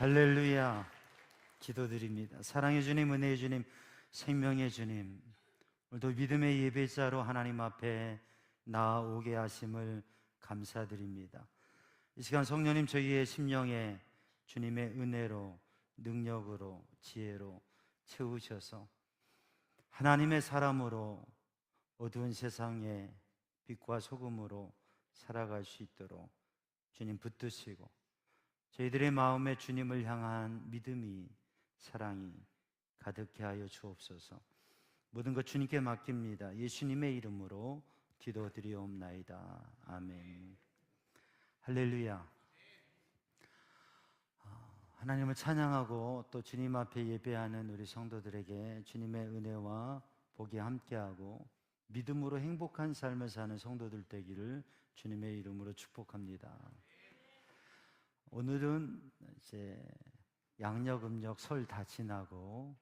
할렐루야. 기도드립니다. 사랑의 주님, 은혜의 주님, 생명의 주님, 오늘도 믿음의 예배자로 하나님 앞에 나아오게 하심을 감사드립니다. 이 시간 성령님 저희의 심령에 주님의 은혜로, 능력으로, 지혜로 채우셔서 하나님의 사람으로 어두운 세상에 빛과 소금으로 살아갈 수 있도록 주님 붙드시고 저희들의 마음에 주님을 향한 믿음이, 사랑이 가득해 하여 주옵소서. 모든 것 주님께 맡깁니다. 예수님의 이름으로 기도드리옵나이다. 아멘. 할렐루야. 하나님을 찬양하고 또 주님 앞에 예배하는 우리 성도들에게 주님의 은혜와 복이 함께하고 믿음으로 행복한 삶을 사는 성도들 되기를 주님의 이름으로 축복합니다. 오늘은 이제 양력, 음력, 설 다 지나고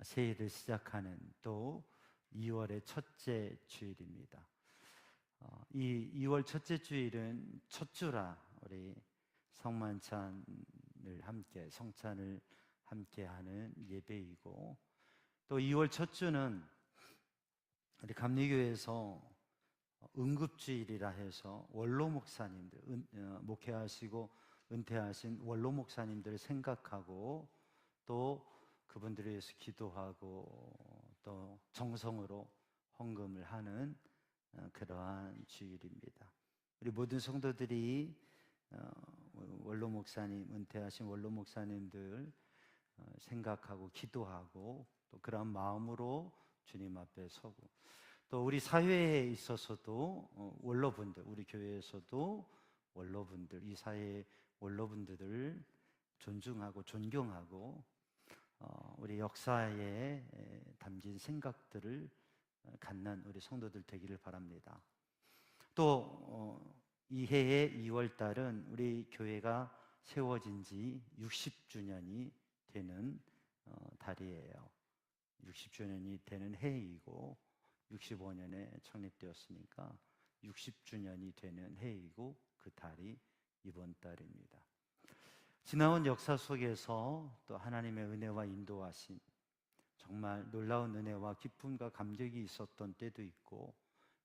새해를 시작하는 또 2월의 첫째 주일입니다. 이 2월 첫째 주일은 첫 주라 우리 성찬을 함께 하는 예배이고, 또 2월 첫 주는 우리 감리교회에서 응급주일이라 해서 원로 목사님들 목회하시고 은퇴하신 원로 목사님들을 생각하고 또 그분들을 위해서 기도하고 또 정성으로 헌금을 하는 그러한 주일입니다. 우리 모든 성도들이 원로 목사님, 은퇴하신 원로 목사님들 생각하고 기도하고 또 그런 마음으로 주님 앞에 서고, 또 우리 사회에 있어서도 원로분들, 우리 교회에서도 원로분들, 이 사회의 원로분들을 존중하고 존경하고 우리 역사에 담긴 생각들을 갖는 우리 성도들 되기를 바랍니다. 또 이 해의 2월 달은 우리 교회가 세워진 지 60주년이 되는 달이에요. 60주년이 되는 해이고 65년에 창립되었으니까 60주년이 되는 해이고 그 달이 이번 달입니다. 지나온 역사 속에서 또 하나님의 은혜와 인도하심, 정말 놀라운 은혜와 기쁨과 감격이 있었던 때도 있고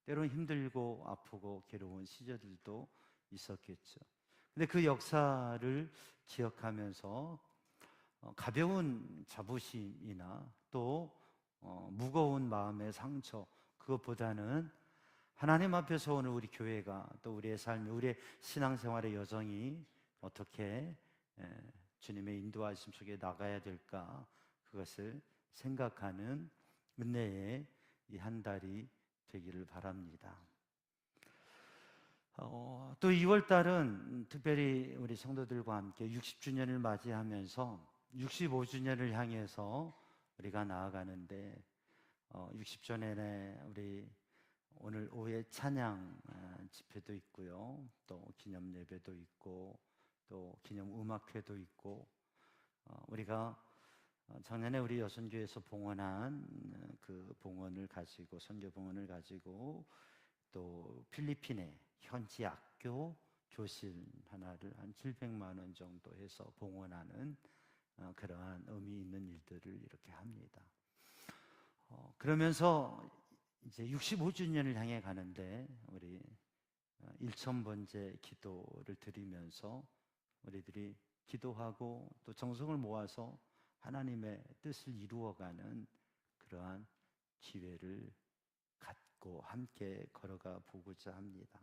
때로는 힘들고 아프고 괴로운 시절들도 있었겠죠. 근데 그 역사를 기억하면서 가벼운 자부심이나 또 무거운 마음의 상처, 그것보다는 하나님 앞에서 오늘 우리 교회가 또 우리의 삶, 우리의 신앙생활의 여정이 어떻게 주님의 인도하심 속에 나가야 될까, 그것을 생각하는 은혜의 이 한 달이 되기를 바랍니다. 또 2월 달은 특별히 우리 성도들과 함께 60주년을 맞이하면서 65주년을 향해서 우리가 나아가는데 60주년에 우리 오늘 오후에 찬양 집회도 있고요, 또 기념 예배도 있고 또 기념 음악회도 있고, 우리가 작년에 우리 여선교회에서 봉헌한 그 봉헌을 가지고, 선교 봉헌을 가지고 또 필리핀에 현지 학교 교실 하나를 한 700만 원 정도 해서 봉헌하는 그러한 의미 있는 일들을 이렇게 합니다. 그러면서 이제 65주년을 향해 가는데 우리 1000번째 기도를 드리면서 우리들이 기도하고 또 정성을 모아서 하나님의 뜻을 이루어가는 그러한 기회를 갖고 함께 걸어가 보고자 합니다.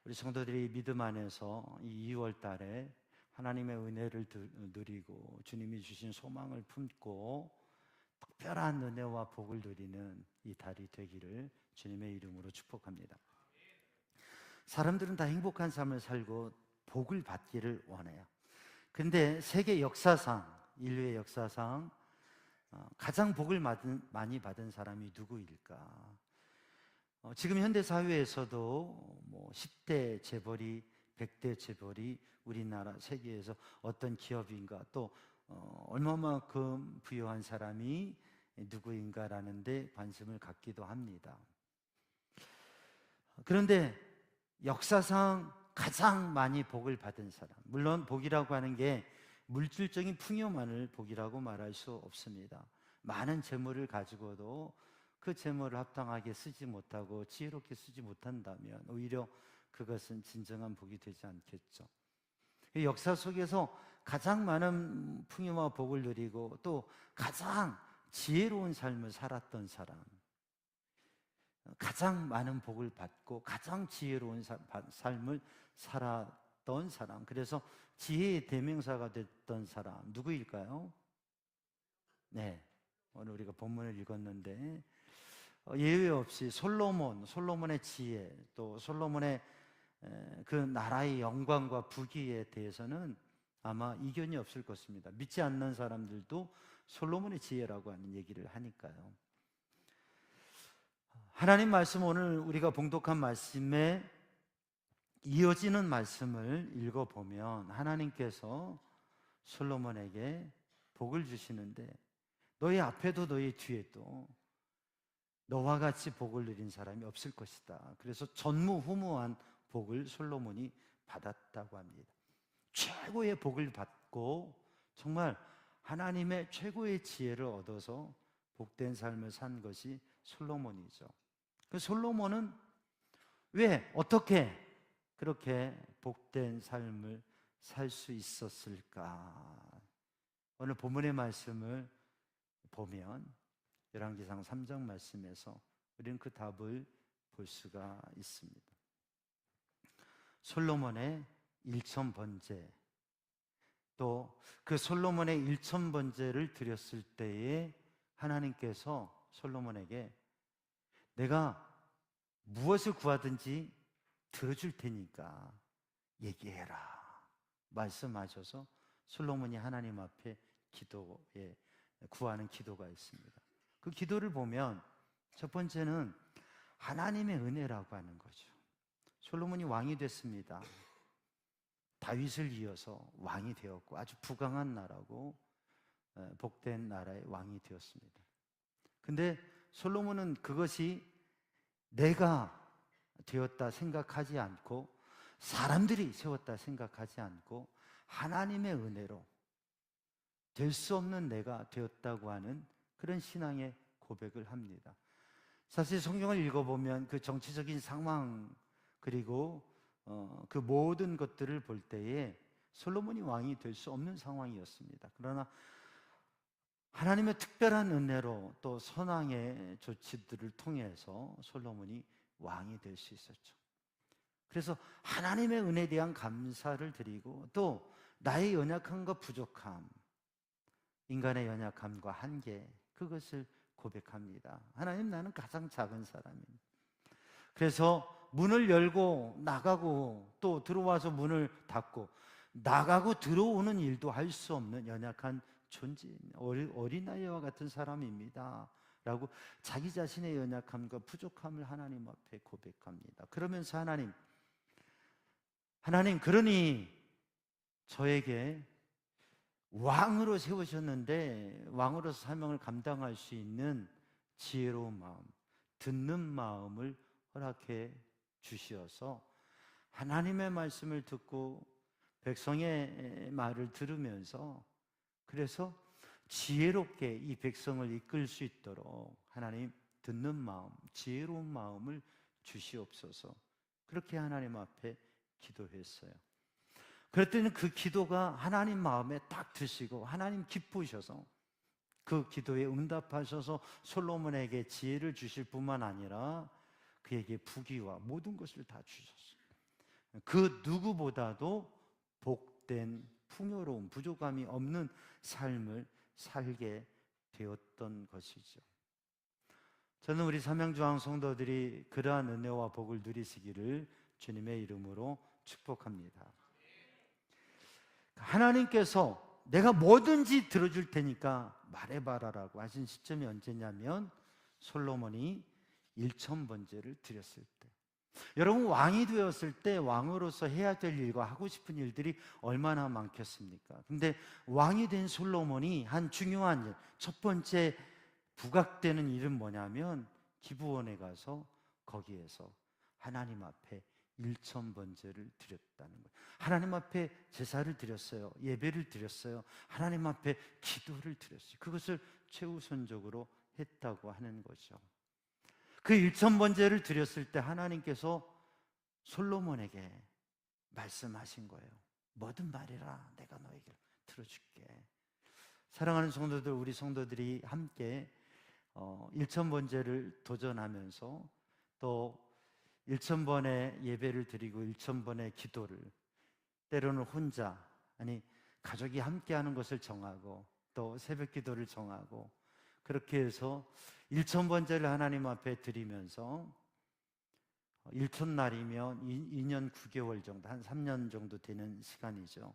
우리 성도들이 믿음 안에서 이 2월 달에 하나님의 은혜를 누리고 주님이 주신 소망을 품고 특별한 은혜와 복을 누리는 이 달이 되기를 주님의 이름으로 축복합니다. 사람들은 다 행복한 삶을 살고 복을 받기를 원해요. 근데 세계 역사상, 인류의 역사상 가장 복을 많이 받은 사람이 누구일까? 지금 현대 사회에서도 뭐 10대 재벌이, 100대 재벌이 우리나라 세계에서 어떤 기업인가, 또 얼마만큼 부유한 사람이 누구인가라는 데 관심을 갖기도 합니다. 그런데 역사상 가장 많이 복을 받은 사람, 물론 복이라고 하는 게 물질적인 풍요만을 복이라고 말할 수 없습니다. 많은 재물을 가지고도 그 재물을 합당하게 쓰지 못하고 지혜롭게 쓰지 못한다면 오히려 그것은 진정한 복이 되지 않겠죠. 역사 속에서 가장 많은 풍요와 복을 누리고 또 가장 지혜로운 삶을 살았던 사람, 가장 많은 복을 받고 가장 지혜로운 삶을 살았던 사람, 그래서 지혜의 대명사가 됐던 사람 누구일까요? 네, 오늘 우리가 본문을 읽었는데 예외 없이 솔로몬의 지혜, 또 솔로몬의 그 나라의 영광과 부귀에 대해서는 아마 이견이 없을 것입니다. 믿지 않는 사람들도 솔로몬의 지혜라고 하는 얘기를 하니까요. 하나님 말씀, 오늘 우리가 봉독한 말씀에 이어지는 말씀을 읽어보면 하나님께서 솔로몬에게 복을 주시는데 너희 앞에도 너희 뒤에도 너와 같이 복을 누린 사람이 없을 것이다. 그래서 전무후무한 복을 솔로몬이 받았다고 합니다. 최고의 복을 받고 정말 하나님의 최고의 지혜를 얻어서 복된 삶을 산 것이 솔로몬이죠. 그 솔로몬은 왜 어떻게 그렇게 복된 삶을 살 수 있었을까? 오늘 본문의 말씀을 보면 열왕기상 3장 말씀에서 우리는 그 답을 볼 수가 있습니다. 솔로몬의 일천번제, 또 그 솔로몬의 일천번제를 드렸을 때에 하나님께서 솔로몬에게 내가 무엇을 구하든지 들어줄 테니까 얘기해라 말씀하셔서 솔로몬이 하나님 앞에 구하는 기도가 있습니다. 그 기도를 보면 첫 번째는 하나님의 은혜라고 하는 거죠. 솔로몬이 왕이 됐습니다. 다윗을 이어서 왕이 되었고 아주 부강한 나라고 복된 나라의 왕이 되었습니다. 근데 솔로몬은 그것이 내가 되었다 생각하지 않고 사람들이 세웠다 생각하지 않고 하나님의 은혜로 될 수 없는 내가 되었다고 하는 그런 신앙의 고백을 합니다. 사실 성경을 읽어보면 그 정치적인 상황 그리고 그 모든 것들을 볼 때에 솔로몬이 왕이 될 수 없는 상황이었습니다. 그러나 하나님의 특별한 은혜로 또 선왕의 조치들을 통해서 솔로몬이 왕이 될 수 있었죠. 그래서 하나님의 은혜에 대한 감사를 드리고 또 나의 연약함과 부족함, 인간의 연약함과 한계, 그것을 고백합니다. 하나님, 나는 가장 작은 사람입니다. 그래서 문을 열고 나가고 또 들어와서 문을 닫고 나가고 들어오는 일도 할 수 없는 연약한 존재입니다. 어린아이와 같은 사람입니다 라고 자기 자신의 연약함과 부족함을 하나님 앞에 고백합니다. 그러면서 하나님 그러니 저에게 왕으로 세우셨는데 왕으로서 사명을 감당할 수 있는 지혜로운 마음, 듣는 마음을 허락해 주시어서 하나님의 말씀을 듣고 백성의 말을 들으면서 그래서 지혜롭게 이 백성을 이끌 수 있도록 하나님 듣는 마음, 지혜로운 마음을 주시옵소서. 그렇게 하나님 앞에 기도했어요. 그랬더니 그 기도가 하나님 마음에 딱 드시고 하나님 기쁘셔서 그 기도에 응답하셔서 솔로몬에게 지혜를 주실 뿐만 아니라 그에게 부귀와 모든 것을 다 주셨어요. 그 누구보다도 복된 풍요로운 부족함이 없는 삶을 살게 되었던 것이죠. 저는 우리 삼양주항 성도들이 그러한 은혜와 복을 누리시기를 주님의 이름으로 축복합니다. 하나님께서 내가 뭐든지 들어줄 테니까 말해봐라라고 하신 시점이 언제냐면 솔로몬이 일천번제를 드렸을 때. 여러분, 왕이 되었을 때 왕으로서 해야 될 일과 하고 싶은 일들이 얼마나 많겠습니까? 근데 왕이 된 솔로몬이 한 중요한 일, 첫 번째 부각되는 일은 뭐냐면 기브온에 가서 거기에서 하나님 앞에 1,000번제를 드렸다는 거예요. 하나님 앞에 제사를 드렸어요. 예배를 드렸어요. 하나님 앞에 기도를 드렸어요. 그것을 최우선적으로 했다고 하는 거죠. 그 1,000번제를 드렸을 때 하나님께서 솔로몬에게 말씀하신 거예요. 뭐든 말해라. 내가 너에게 들어줄게. 사랑하는 성도들, 우리 성도들이 함께 1,000번제를 도전하면서 또 1,000번의 예배를 드리고 1,000번의 기도를, 때로는 혼자, 아니 가족이 함께하는 것을 정하고 또 새벽 기도를 정하고, 그렇게 해서 1,000번제를 하나님 앞에 드리면서 1,000날이면 2년 9개월 정도, 한 3년 정도 되는 시간이죠.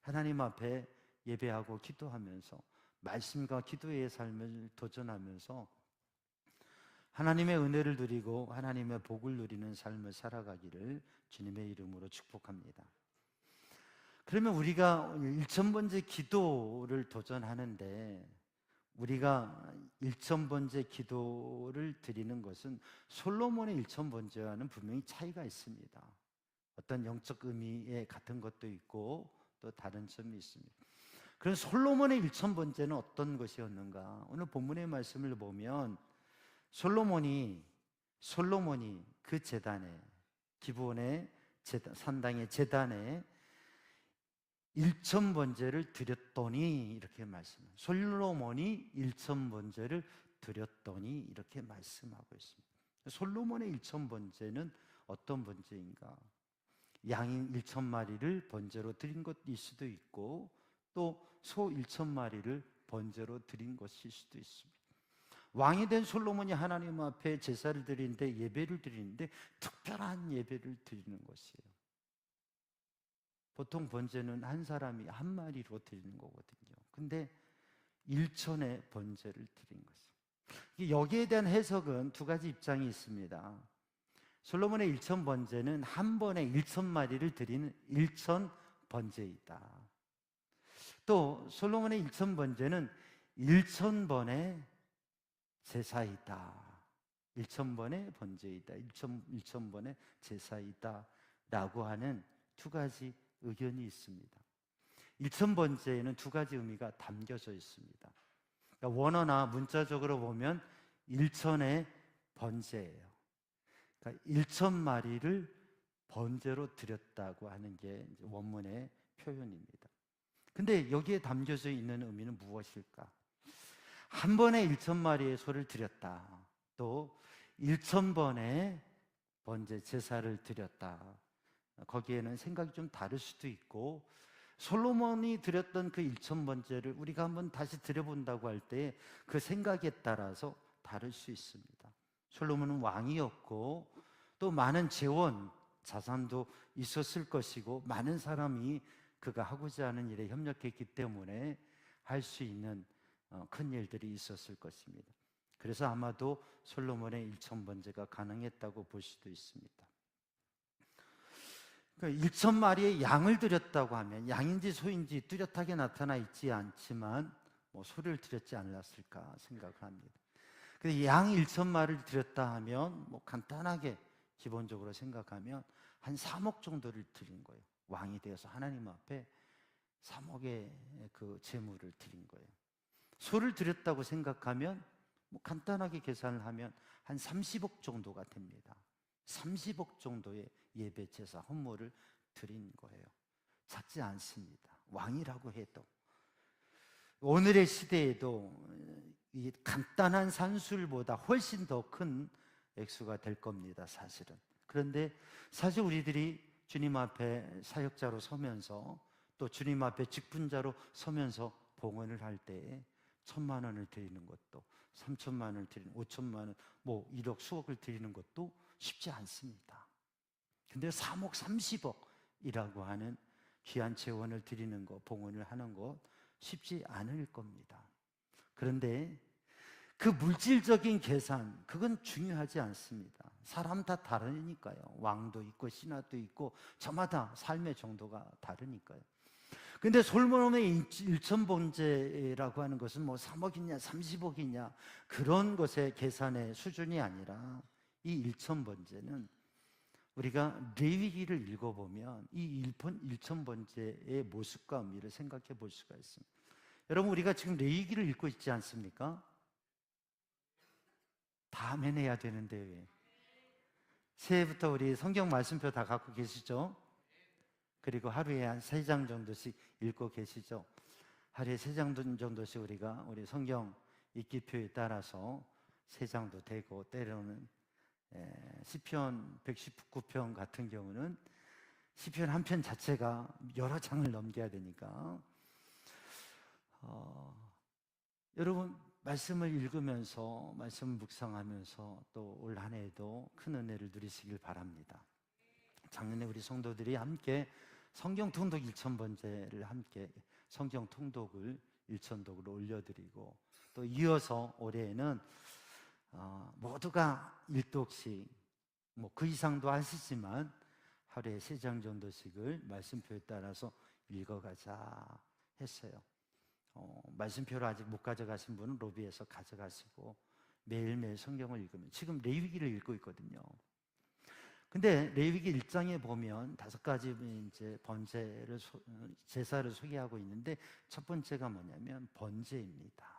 하나님 앞에 예배하고 기도하면서 말씀과 기도의 삶을 도전하면서 하나님의 은혜를 누리고 하나님의 복을 누리는 삶을 살아가기를 주님의 이름으로 축복합니다. 그러면 우리가 1,000번째 기도를 도전하는데, 우리가 1,000번째 기도를 드리는 것은 솔로몬의 1,000번째와는 분명히 차이가 있습니다. 어떤 영적 의미에 같은 것도 있고 또 다른 점이 있습니다. 그럼 솔로몬의 1,000번째는 어떤 것이었는가? 오늘 본문의 말씀을 보면 솔로몬이 그 제단에, 기브온의 산당의 제단에 1,000번제를 드렸더니, 이렇게 말씀합니다. 솔로몬이 1,000번제를 드렸더니 이렇게 말씀하고 있습니다. 솔로몬의 1,000번제는 어떤 번제인가? 양 1,000마리를 번제로 드린 것일 수도 있고 또 소 1,000마리를 번제로 드린 것일 수도 있습니다. 왕이 된 솔로몬이 하나님 앞에 제사를 드리는데, 예배를 드리는데 특별한 예배를 드리는 것이에요. 보통 번제는 한 사람이 한 마리로 드리는 거거든요. 근데 1,000의 번제를 드린 것이에요. 여기에 대한 해석은 두 가지 입장이 있습니다. 솔로몬의 1,000번제는 한 번에 1,000마리를 드리는 1,000번제이다. 또 솔로몬의 1,000번제는 1,000번의 제사이다. 1,000번의 번제이다. 1,000번의 제사이다. 라고 하는 두 가지 의견이 있습니다. 1,000번제에는 두 가지 의미가 담겨져 있습니다. 그러니까 원어나 문자적으로 보면 1,000의 번제예요. 그러니까 1,000마리를 번제로 드렸다고 하는 게 원문의 표현입니다. 근데 여기에 담겨져 있는 의미는 무엇일까? 한 번에 1,000마리의 소를 드렸다. 또 1,000번의 번제 제사를 드렸다. 거기에는 생각이 좀 다를 수도 있고, 솔로몬이 드렸던 그 1,000번제를 우리가 한번 다시 드려본다고 할 때 그 생각에 따라서 다를 수 있습니다. 솔로몬은 왕이었고 또 많은 재원, 자산도 있었을 것이고 많은 사람이 그가 하고자 하는 일에 협력했기 때문에 할 수 있는 큰 일들이 있었을 것입니다. 그래서 아마도 솔로몬의 1,000번제가 가능했다고 볼 수도 있습니다. 1,000마리의 양을 드렸다고 하면, 양인지 소인지 뚜렷하게 나타나 있지 않지만 소를 드렸지 않았을까 생각을 합니다. 근데 양 1,000마리를 드렸다 하면 간단하게 기본적으로 생각하면 한 3억 정도를 드린 거예요. 왕이 되어서 하나님 앞에 3억의 그 제물을 드린 거예요. 소를 드렸다고 생각하면 간단하게 계산을 하면 한 30억 정도가 됩니다. 30억 정도의 예배 제사 헌물을 드린 거예요. 작지 않습니다. 왕이라고 해도. 오늘의 시대에도 이 간단한 산술보다 훨씬 더 큰 액수가 될 겁니다, 사실은. 그런데 사실 우리들이 주님 앞에 사역자로 서면서 또 주님 앞에 직분자로 서면서 봉헌을 할 때에 1,000만 원을 드리는 것도, 3,000만 원을 드리는, 5,000만 원, 1억, 수억을 드리는 것도 쉽지 않습니다. 근데 3억, 30억이라고 하는 귀한 재원을 드리는 것, 봉헌을 하는 것 쉽지 않을 겁니다. 그런데 그 물질적인 계산, 그건 중요하지 않습니다. 사람 다 다르니까요. 왕도 있고 신하도 있고 저마다 삶의 정도가 다르니까요. 근데 솔로몬의 1,000번제라고 하는 것은 3억이냐 30억이냐 그런 것의 계산의 수준이 아니라 이 1,000번제는 우리가 레위기를 읽어보면 이 일천번제의 모습과 의미를 생각해 볼 수가 있습니다. 여러분, 우리가 지금 레위기를 읽고 있지 않습니까? 다음에 내야 되는데 왜? 새해부터 우리 성경 말씀표 다 갖고 계시죠? 그리고 하루에 한 3장 정도씩 읽고 계시죠? 하루에 3장 정도씩 우리가 우리 성경 읽기표에 따라서 3장도 되고, 때로는 시편 119편 같은 경우는 시편 한 편 자체가 여러 장을 넘겨야 되니까 여러분, 말씀을 읽으면서 말씀을 묵상하면서 또 올 한 해에도 큰 은혜를 누리시길 바랍니다. 작년에 우리 성도들이 함께 성경 통독 1000번째를 함께 성경 통독을 1000독으로 올려드리고, 또 이어서 올해에는 모두가 1독씩, 뭐 그 이상도 하시지만 하루에 3장 정도씩을 말씀표에 따라서 읽어가자 했어요. 말씀표를 아직 못 가져가신 분은 로비에서 가져가시고 매일매일 성경을 읽으면, 지금 레위기를 읽고 있거든요. 근데 레위기 1장에 보면 5가지 이제 번제를 제사를 소개하고 있는데, 첫 번째가 뭐냐면 번제입니다.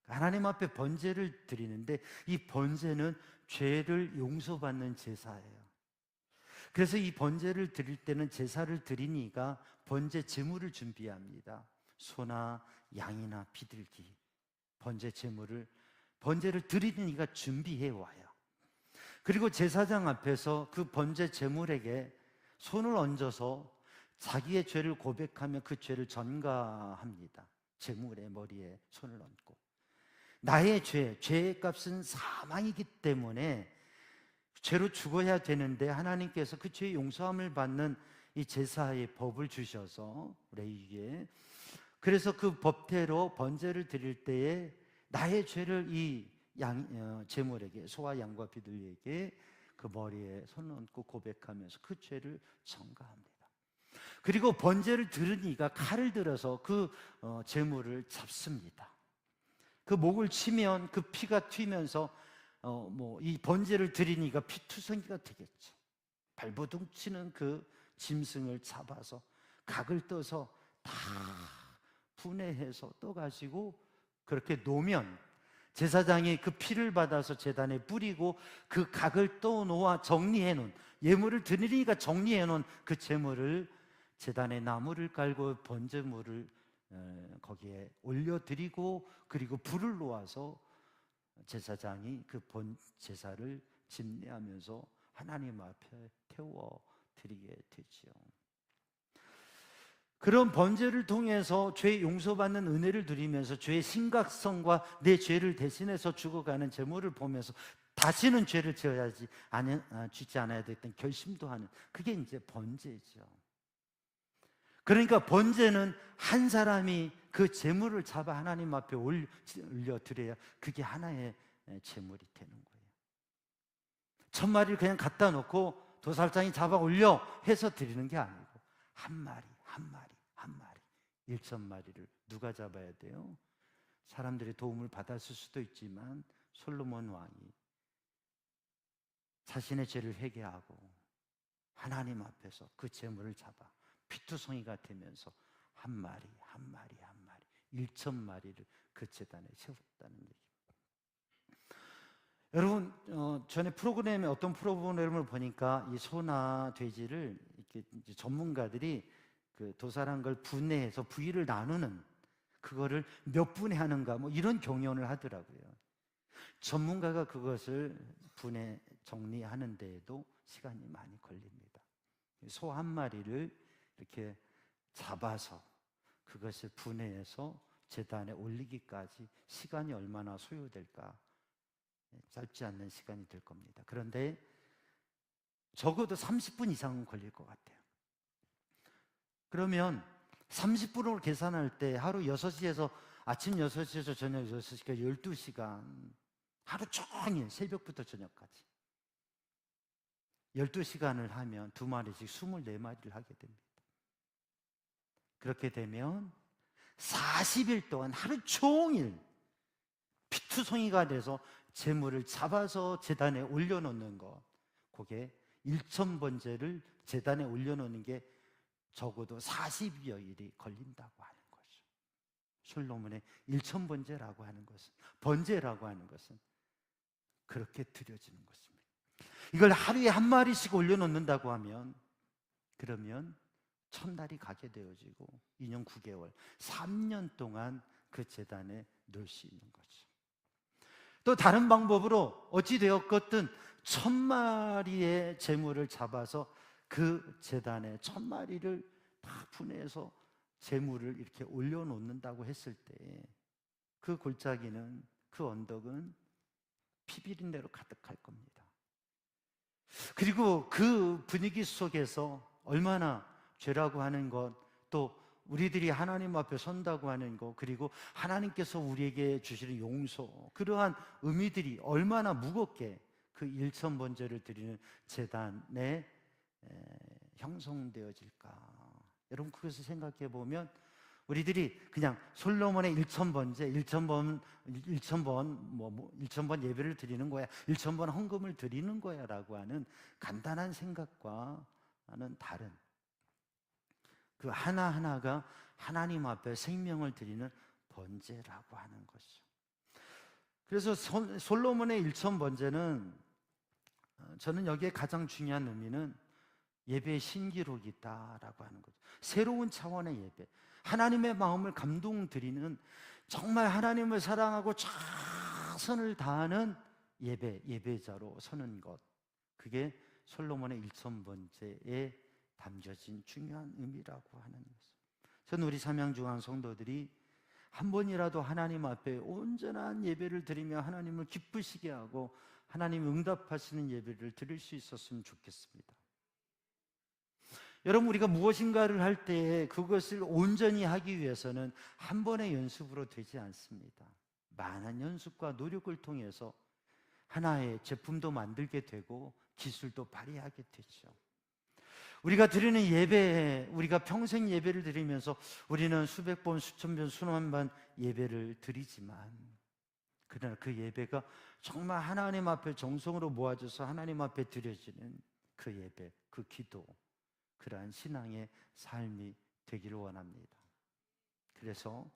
하나님 앞에 번제를 드리는데, 이 번제는 죄를 용서받는 제사예요. 그래서 이 번제를 드릴 때는 제사를 드리니까 번제 제물을 준비합니다. 소나 양이나 비둘기, 번제 제물을, 번제를 드리니까 준비해 와요. 그리고 제사장 앞에서 그 번제 제물에게 손을 얹어서 자기의 죄를 고백하며 그 죄를 전가합니다. 제물의 머리에 손을 얹고, 나의 죄의 값은 사망이기 때문에 죄로 죽어야 되는데, 하나님께서 그 죄의 용서함을 받는 이 제사의 법을 주셔서 레위기에, 그래서 그 법대로 번제를 드릴 때에 나의 죄를 이 제물에게, 소와 양과 비둘기에게 그 머리에 손을 얹고 고백하면서 그 죄를 전가합니다. 그리고 번제를 들으니까 칼을 들어서 그 제물을 잡습니다. 그 목을 치면 그 피가 튀면서 이 번제를 드리니까 피투성이가 되겠죠. 발버둥 치는 그 짐승을 잡아서 각을 떠서 다 분해해서 떠가지고 그렇게 놓으면, 제사장이 그 피를 받아서 제단에 뿌리고 그 각을 떠놓아 정리해 놓은, 예물을 드리니까 정리해 놓은 그 제물을 제단에 나무를 깔고 번제물을 거기에 올려드리고, 그리고 불을 놓아서 제사장이 그 제사를 집례하면서 하나님 앞에 태워드리게 되지요. 그런 번제를 통해서 죄 용서받는 은혜를 누리면서 죄의 심각성과 내 죄를 대신해서 죽어가는 제물을 보면서 다시는 죄를 짓지 않아야 되겠다는 결심도 하는, 그게 이제 번제죠. 그러니까 번제는 한 사람이 그 제물을 잡아 하나님 앞에 올려드려야 그게 하나의 제물이 되는 거예요. 1000마리를 그냥 갖다 놓고 도살장이 잡아 올려 해서 드리는 게 아니고, 한 마리 1000마리를 누가 잡아야 돼요? 사람들의 도움을 받았을 수도 있지만 솔로몬 왕이 자신의 죄를 회개하고 하나님 앞에서 그 제물을 잡아 피투성이가 되면서 한 마리 1000마리를 그 제단에 세웠다는 얘기입니다. 여러분, 전에 프로그램에 어떤 프로그램을 보니까 이 소나 돼지를 이렇게 이제 전문가들이 그 도살한 걸 분해해서 부위를 나누는, 그거를 몇 분해 하는가 뭐 이런 경연을 하더라고요. 전문가가 그것을 분해 정리하는 데에도 시간이 많이 걸립니다. 소 한 마리를 이렇게 잡아서 그것을 분해해서 제단에 올리기까지 시간이 얼마나 소요될까? 짧지 않는 시간이 될 겁니다. 그런데 적어도 30분 이상은 걸릴 것 같아요. 그러면 30분으로 계산할 때 하루 6시에서 아침 6시에서 저녁 6시까지 12시간, 하루 종일 새벽부터 저녁까지 12시간을 하면 2마리씩 24마리를 하게 됩니다. 그렇게 되면 40일 동안 하루 종일 피투성이가 돼서 제물을 잡아서 제단에 올려놓는 것, 그게 1,000번제를 제단에 올려놓는 게 적어도 40여일이 걸린다고 하는 거죠. 솔로몬의 1,000번제라고 하는 것은, 번제라고 하는 것은 그렇게 드려지는 것입니다. 이걸 하루에 한 마리씩 올려놓는다고 하면, 그러면 첫날이 가게 되어지고 2년 9개월, 3년 동안 그 제단에 넣을 수 있는 거죠. 또 다른 방법으로 어찌 되었건 1,000마리의 제물을 잡아서 그 제단에 1,000마리를 다 분해해서 제물을 이렇게 올려놓는다고 했을 때 그 골짜기는, 그 언덕은 피비린내로 가득할 겁니다. 그리고 그 분위기 속에서 얼마나 죄라고 하는 것, 또 우리들이 하나님 앞에 선다고 하는 것, 그리고 하나님께서 우리에게 주시는 용서, 그러한 의미들이 얼마나 무겁게 그 1,000번제를 드리는 제단에 형성되어질까. 여러분, 그것을 생각해 보면 우리들이 그냥 솔로몬의 1,000번제, 1,000번 예배를 드리는 거야, 1,000번 헌금을 드리는 거야 라고 하는 간단한 생각과는 다른, 그 하나하나가 하나님 앞에 생명을 드리는 번제라고 하는 것이죠. 그래서 솔로몬의 1,000번제는, 저는 여기에 가장 중요한 의미는 예배의 신기록이 있다라고 하는 거죠. 새로운 차원의 예배, 하나님의 마음을 감동드리는, 정말 하나님을 사랑하고 최선을 다하는 예배자로 서는 것, 그게 솔로몬의 1,000번제에 담겨진 중요한 의미라고 하는 것입니다. 저는 우리 삼양중앙 성도들이 한 번이라도 하나님 앞에 온전한 예배를 드리며 하나님을 기쁘시게 하고 하나님 응답하시는 예배를 드릴 수 있었으면 좋겠습니다. 여러분, 우리가 무엇인가를 할 때 그것을 온전히 하기 위해서는 한 번의 연습으로 되지 않습니다. 많은 연습과 노력을 통해서 하나의 제품도 만들게 되고 기술도 발휘하게 되죠. 우리가 드리는 예배에, 우리가 평생 예배를 드리면서 우리는 수백 번, 수천 번, 수만 번 예배를 드리지만, 그러나 그 예배가 정말 하나님 앞에 정성으로 모아져서 하나님 앞에 드려지는 그 예배, 그 기도, 그러한 신앙의 삶이 되기를 원합니다. 그래서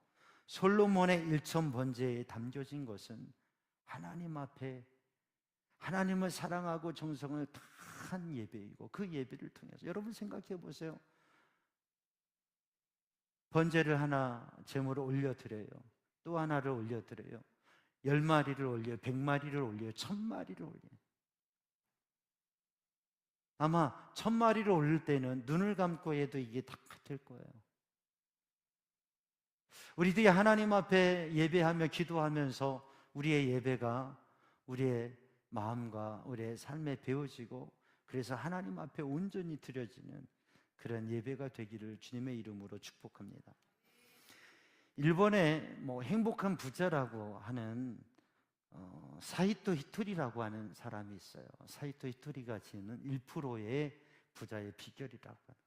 솔로몬의 1,000번제에 담겨진 것은 하나님 앞에 하나님을 사랑하고 정성을 다한 예배이고, 그 예배를 통해서 여러분 생각해 보세요. 번제를 하나, 제물을 올려드려요. 또 하나를 올려드려요. 10마리를 올려요. 100마리를 올려요. 1,000마리를 올려요. 아마 1,000마리를 올릴 때는 눈을 감고 해도 이게 다 같을 거예요. 우리들이 하나님 앞에 예배하며 기도하면서 우리의 예배가 우리의 마음과 우리의 삶에 배워지고, 그래서 하나님 앞에 온전히 드려지는 그런 예배가 되기를 주님의 이름으로 축복합니다. 일본의 행복한 부자라고 하는 사이토 히토리라고 하는 사람이 있어요. 사이토 히토리가 지는 1%의 부자의 비결이라고 하는,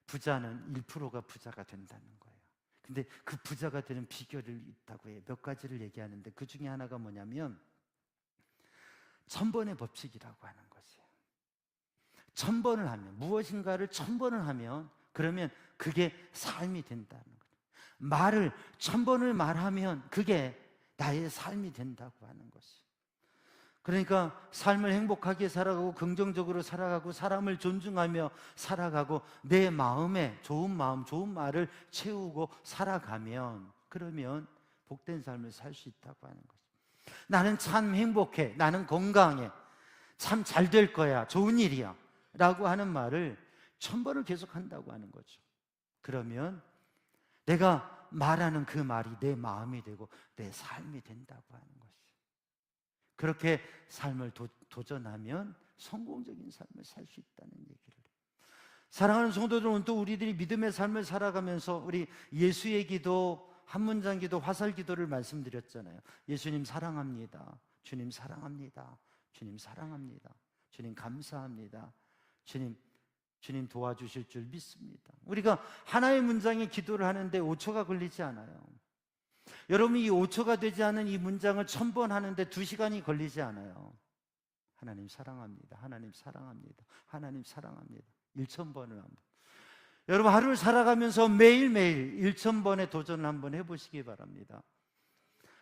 부자는 1%가 부자가 된다는 거예요. 근데 그 부자가 되는 비결이 있다고 해요. 몇 가지를 얘기하는데 그 중에 하나가 뭐냐면 1,000번의 법칙이라고 하는 것이에요. 1,000번을 하면, 무엇인가를 1,000번을 하면, 그러면 그게 삶이 된다는 거예요. 말을 1,000번을 말하면 그게 나의 삶이 된다고 하는 것이에요. 그러니까 삶을 행복하게 살아가고 긍정적으로 살아가고 사람을 존중하며 살아가고 내 마음에 좋은 마음, 좋은 말을 채우고 살아가면, 그러면 복된 삶을 살 수 있다고 하는 거죠. 나는 참 행복해, 나는 건강해, 참 잘 될 거야, 좋은 일이야 라고 하는 말을 1,000번을 계속 한다고 하는 거죠. 그러면 내가 말하는 그 말이 내 마음이 되고 내 삶이 된다고 하는 것이죠. 그렇게 삶을 도전하면 성공적인 삶을 살 수 있다는 얘기를 해요. 사랑하는 성도들은 또 우리들이 믿음의 삶을 살아가면서 우리 예수의 기도, 한 문장 기도, 화살 기도를 말씀드렸잖아요. 예수님 사랑합니다. 주님 사랑합니다. 주님 사랑합니다. 주님 감사합니다. 주님 도와주실 줄 믿습니다. 우리가 하나의 문장의 기도를 하는데 5초가 걸리지 않아요. 여러분이 이 5초가 되지 않은 이 문장을 1,000번 하는데 2시간이 걸리지 않아요. 하나님 사랑합니다. 하나님 사랑합니다. 하나님 사랑합니다. 1000번을 한번. 여러분 하루를 살아가면서 매일매일 1000번의 도전을 한번 해보시기 바랍니다.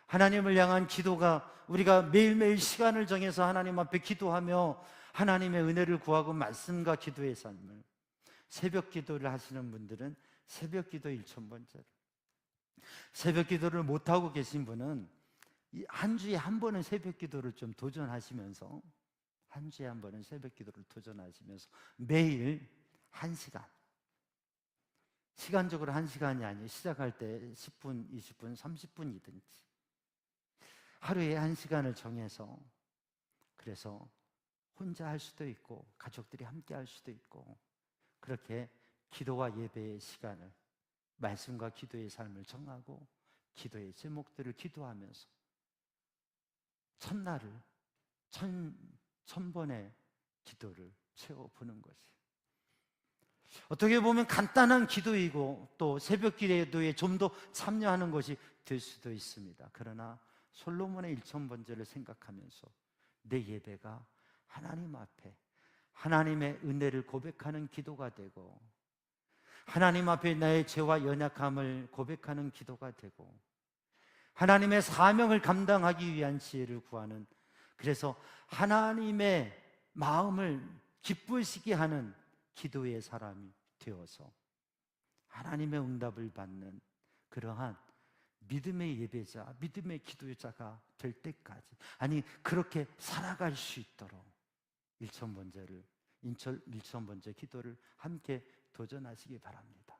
하나님을 향한 기도가 우리가 매일매일 시간을 정해서 하나님 앞에 기도하며 하나님의 은혜를 구하고 말씀과 기도의 삶을, 새벽 기도를 하시는 분들은 새벽 기도 1000번째를, 새벽 기도를 못하고 계신 분은 한 주에 한 번은 새벽 기도를 좀 도전하시면서, 한 주에 한 번은 새벽 기도를 도전하시면서 매일 1시간, 시간적으로 1시간이 아니에요. 시작할 때 10분, 20분, 30분이든지 하루에 1시간을 정해서, 그래서 혼자 할 수도 있고 가족들이 함께 할 수도 있고, 그렇게 기도와 예배의 시간을, 말씀과 기도의 삶을 정하고 기도의 제목들을 기도하면서 첫날을 천 번의 기도를 채워보는 것이, 어떻게 보면 간단한 기도이고 또 새벽 기도에 좀 더 참여하는 것이 될 수도 있습니다. 그러나 솔로몬의 1000번째를 생각하면서 내 예배가 하나님 앞에 하나님의 은혜를 고백하는 기도가 되고, 하나님 앞에 나의 죄와 연약함을 고백하는 기도가 되고, 하나님의 사명을 감당하기 위한 지혜를 구하는, 그래서 하나님의 마음을 기쁘시게 하는 기도의 사람이 되어서 하나님의 응답을 받는 그러한 믿음의 예배자, 믿음의 기도자가 될 때까지, 아니 그렇게 살아갈 수 있도록 1000번째를, 1000번째 기도를 함께 도전하시기 바랍니다.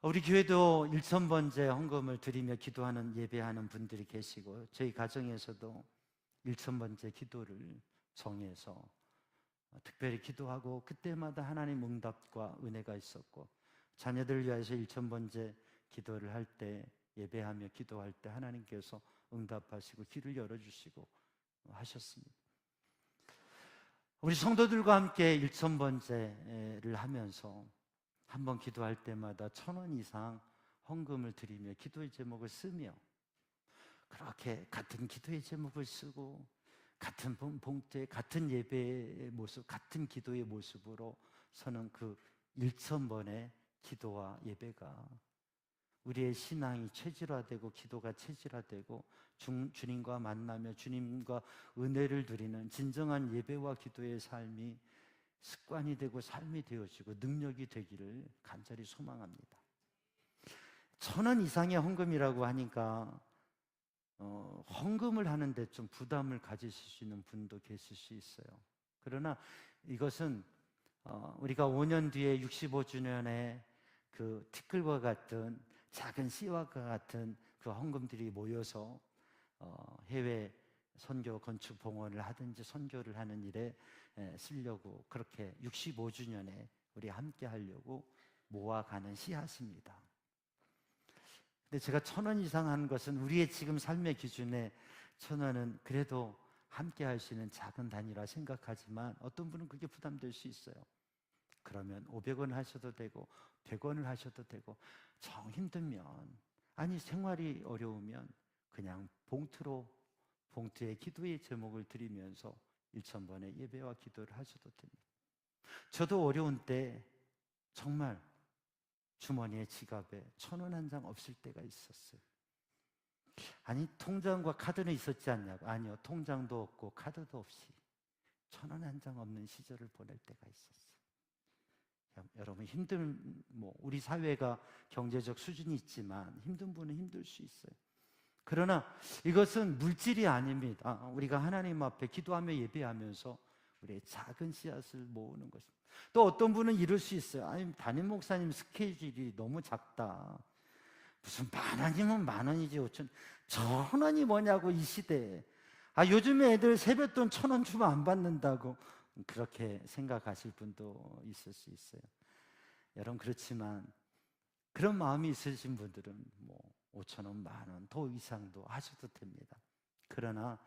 우리 교회도 1000번째 헌금을 드리며 기도하는, 예배하는 분들이 계시고, 저희 가정에서도 1000번째 기도를 정해서 특별히 기도하고, 그때마다 하나님 응답과 은혜가 있었고, 자녀들을 위해서 1000번째 기도를 할 때, 예배하며 기도할 때 하나님께서 응답하시고 길을 열어주시고 하셨습니다. 우리 성도들과 함께 1000번째를 하면서 한번 기도할 때마다 1000원 이상 헌금을 드리며 기도의 제목을 쓰며, 그렇게 같은 기도의 제목을 쓰고 같은 봉투에 같은 예배의 모습, 같은 기도의 모습으로 서는 그 1000번의 기도와 예배가 우리의 신앙이 체질화되고, 기도가 체질화되고, 주님과 만나며 주님과 은혜를 누리는 진정한 예배와 기도의 삶이 습관이 되고 삶이 되어지고 능력이 되기를 간절히 소망합니다. 1000원 이상의 헌금이라고 하니까 헌금을 하는데 좀 부담을 가지실 수 있는 분도 계실 수 있어요. 그러나 이것은 우리가 5년 뒤에 65주년에 그 티끌과 같은 작은 씨와 같은 그 헌금들이 모여서 해외 선교 건축 봉헌을 하든지 선교를 하는 일에 쓰려고, 그렇게 65주년에 우리 함께 하려고 모아가는 씨앗입니다. 근데 제가 1000원 이상 하는 것은, 우리의 지금 삶의 기준에 1000원은 그래도 함께 할 수 있는 작은 단위라 생각하지만, 어떤 분은 그게 부담될 수 있어요. 그러면 500원 하셔도 되고 100원을 하셔도 되고, 정 힘들면, 아니 생활이 어려우면 그냥 봉투에 기도의 제목을 드리면서 1000번의 예배와 기도를 하셔도 됩니다. 저도 어려운 때 정말 주머니에, 지갑에 1000원 한 장 없을 때가 있었어요. 아니 통장과 카드는 있었지 않냐고. 아니요, 통장도 없고 카드도 없이 1000원 한 장 없는 시절을 보낼 때가 있었어요. 여러분 우리 사회가 경제적 수준이 있지만 힘든 분은 힘들 수 있어요. 그러나 이것은 물질이 아닙니다. 우리가 하나님 앞에 기도하며 예배하면서 우리의 작은 씨앗을 모으는 것입니다. 또 어떤 분은 이럴 수 있어요. 아니 담임 목사님 스케줄이 너무 작다. 무슨 10,000원이면 10,000원이지 5,000원, 1,000원이 뭐냐고 이 시대에. 요즘에 애들 세뱃돈 1,000원 주면 안 받는다고, 그렇게 생각하실 분도 있을 수 있어요. 여러분, 그렇지만 그런 마음이 있으신 분들은 5,000원, 10,000원 더 이상도 하셔도 됩니다. 그러나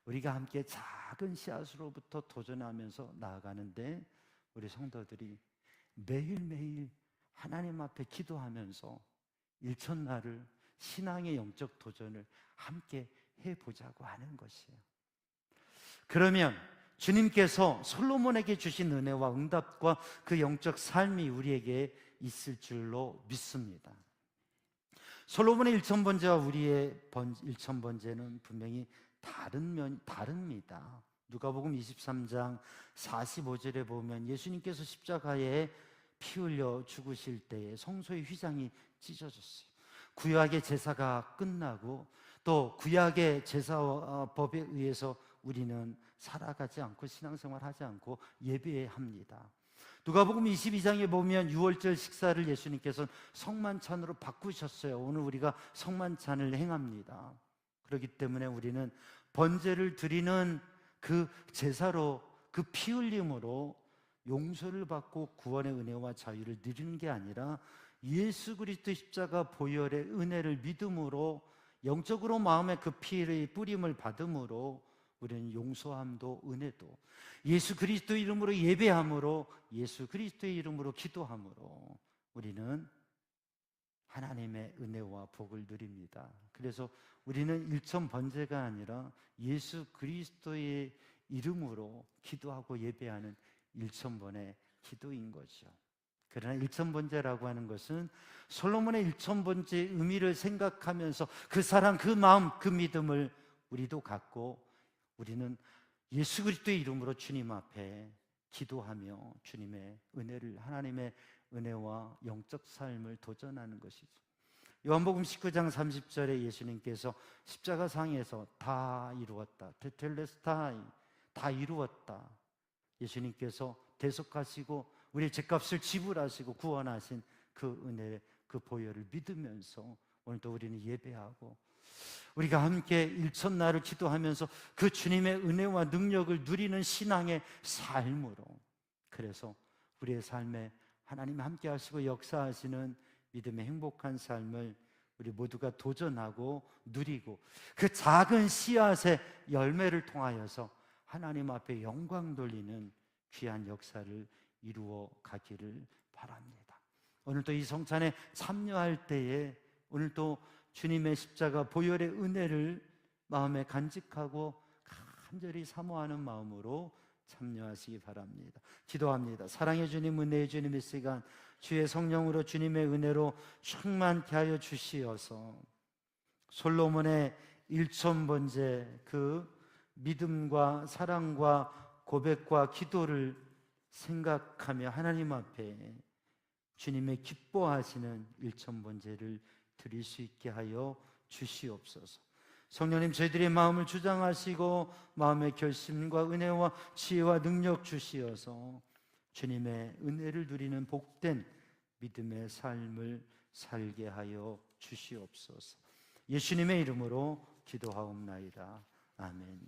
우리가 함께 작은 씨앗으로부터 도전하면서 나아가는데, 우리 성도들이 매일매일 하나님 앞에 기도하면서 1000날을, 신앙의 영적 도전을 함께 해보자고 하는 것이에요. 그러면 주님께서 솔로몬에게 주신 은혜와 응답과 그 영적 삶이 우리에게 있을 줄로 믿습니다. 솔로몬의 일천번제와 우리의 일천번제는 분명히 다릅니다. 누가복음 23장 45절에 보면 예수님께서 십자가에 피 흘려 죽으실 때에 성소의 휘장이 찢어졌어요. 구약의 제사가 끝나고 또 구약의 제사와 법에 의해서 우리는 살아가지 않고 신앙생활하지 않고 예배합니다. 누가복음 22장에 보면 유월절 식사를 예수님께서 성만찬으로 바꾸셨어요. 오늘 우리가 성만찬을 행합니다. 그렇기 때문에 우리는 번제를 드리는 그 제사로, 그 피 흘림으로 용서를 받고 구원의 은혜와 자유를 누리는 게 아니라 예수 그리스도의 십자가 보혈의 은혜를 믿음으로 영적으로 마음에 그 피의 뿌림을 받음으로 우리는 용서함도 은혜도 예수 그리스도의 이름으로 예배함으로 예수 그리스도의 이름으로 기도함으로 우리는 하나님의 은혜와 복을 누립니다. 그래서 우리는 일천 번제가 아니라 예수 그리스도의 이름으로 기도하고 예배하는 일천번의 기도인 거죠. 그러나 일천번제라고 하는 것은 솔로몬의 일천번제의 의미를 생각하면서 그 사랑, 그 마음, 그 믿음을 우리도 갖고 우리는 예수 그리스도의 이름으로 주님 앞에 기도하며 주님의 은혜를, 하나님의 은혜와 영적 삶을 도전하는 것이죠. 요한복음 19장 30절에 예수님께서 십자가상에서 다 이루었다, 테텔레스타이, 다 이루었다, 예수님께서 대속하시고 우리의 죄값을 지불하시고 구원하신 그 은혜, 그 보혈을 믿으면서 오늘도 우리는 예배하고 우리가 함께 일천날을 기도하면서 그 주님의 은혜와 능력을 누리는 신앙의 삶으로, 그래서 우리의 삶에 하나님 함께 하시고 역사하시는 믿음의 행복한 삶을 우리 모두가 도전하고 누리고 그 작은 씨앗의 열매를 통하여서 하나님 앞에 영광 돌리는 귀한 역사를 이루어 가기를 바랍니다. 오늘도 이 성찬에 참여할 때에 오늘도 주님의 십자가 보혈의 은혜를 마음에 간직하고 간절히 사모하는 마음으로 참여하시기 바랍니다. 기도합니다. 사랑의 주님, 은혜의 주님, 이 시간 주의 성령으로 주님의 은혜로 충만케 하여 주시어서 솔로몬의 일천번제 그 믿음과 사랑과 고백과 기도를 생각하며 하나님 앞에 주님의 기뻐하시는 일천번제를 드릴 수 있게 하여 주시옵소서. 성령님, 저희들의 마음을 주장하시고 마음의 결심과 은혜와 지혜와 능력 주시어서 주님의 은혜를 누리는 복된 믿음의 삶을 살게 하여 주시옵소서. 예수님의 이름으로 기도하옵나이다. 아멘.